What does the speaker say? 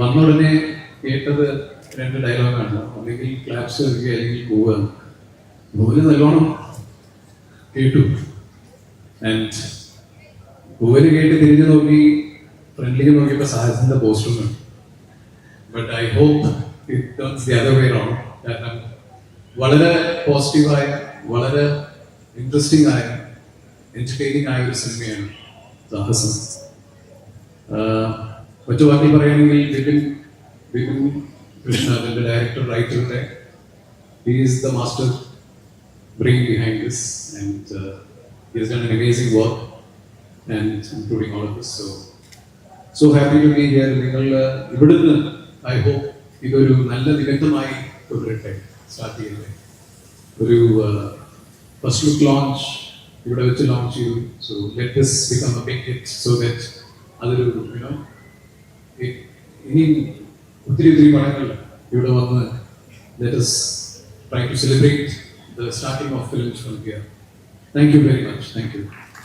വന്ന ഉടനെ കേട്ടത് 2 ഡയലോഗാണ്. അല്ലെങ്കിൽ ക്ലാപ്സ് വരിക അല്ലെങ്കിൽ പോവുക. ഭുവന് നല്ലോണം കേട്ടു. ആൻഡ് ഭുവന് കേട്ട് തിരിഞ്ഞു നോക്കി ഫ്രണ്ടിലേക്ക് നോക്കിയപ്പോൾ സാഹസിന്റെ പോസ്റ്ററും. But I hope it turns the other way round. കാരണം വളരെ പോസിറ്റീവായ, വളരെ ഇൻട്രസ്റ്റിംഗ് ആയ, എന്റർടൈനിങ് ആയ ഒരു സിനിമയാണ് സാഹസം. മറ്റു വാക്കിൽ പറയുകയാണെങ്കിൽ വിപിൻ കൃഷ്ണ, അതിന്റെ director, റൈറ്ററിന്റെ, he is the master brain behind this, and he has done an amazing work, and including all of this. So happy to be here. നിങ്ങൾ ഇവിടുന്ന് ഐ ഹോപ്പ് ഇതൊരു നല്ല നിമിത്തമായി തുടരട്ടെ. സ്റ്റാർട്ട് ചെയ്യട്ടെ. ഒരു ഫസ്റ്റ് ലുക്ക് ലോഞ്ച് ഇവിടെ വെച്ച് ലോഞ്ച് ചെയ്തു. So let this become a big hit, so that അതൊരു ഇനി ഒത്തിരി പടങ്ങൾ ഇവിടെ വന്ന് let us try to celebrate the starting of films from here. Thank you very much. Thank you.